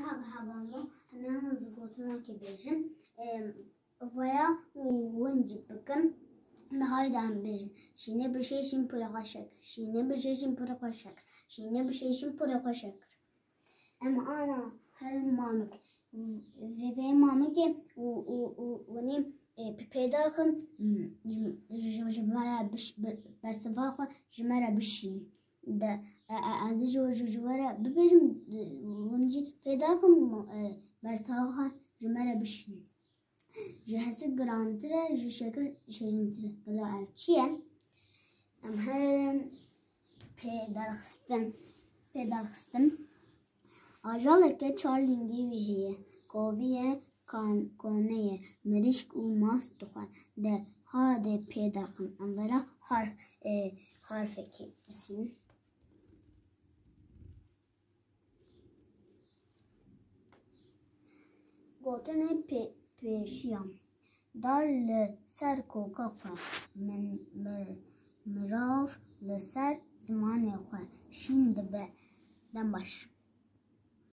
هوا همه زبطنا که بجم ویا ونجی بکن نهایی دام بجم شینه بشیشیم پرقا شکر شینه بشیشیم پرقا شکر شینه بشیشیم پرقا شکر اما آنا هر مامک و مامک ونی پیدا کن جمره برسفا خو جمره بشین ده از جواره ببینیم ونجی پیدا کن برسفا خو جمره بشین جهاز گرانتره جشکر شرینتره بلا چیه؟ ام هر پیدا خستن آجاله که چارلینگی ویه کویه کانه مریشک و ماست دخواه ده ها ده پیدا کن انورا حرف کی بسیم گوتن پیشیام دار لسر کوکا خواه من مراف لسر زمان خواه شین دبه دم باش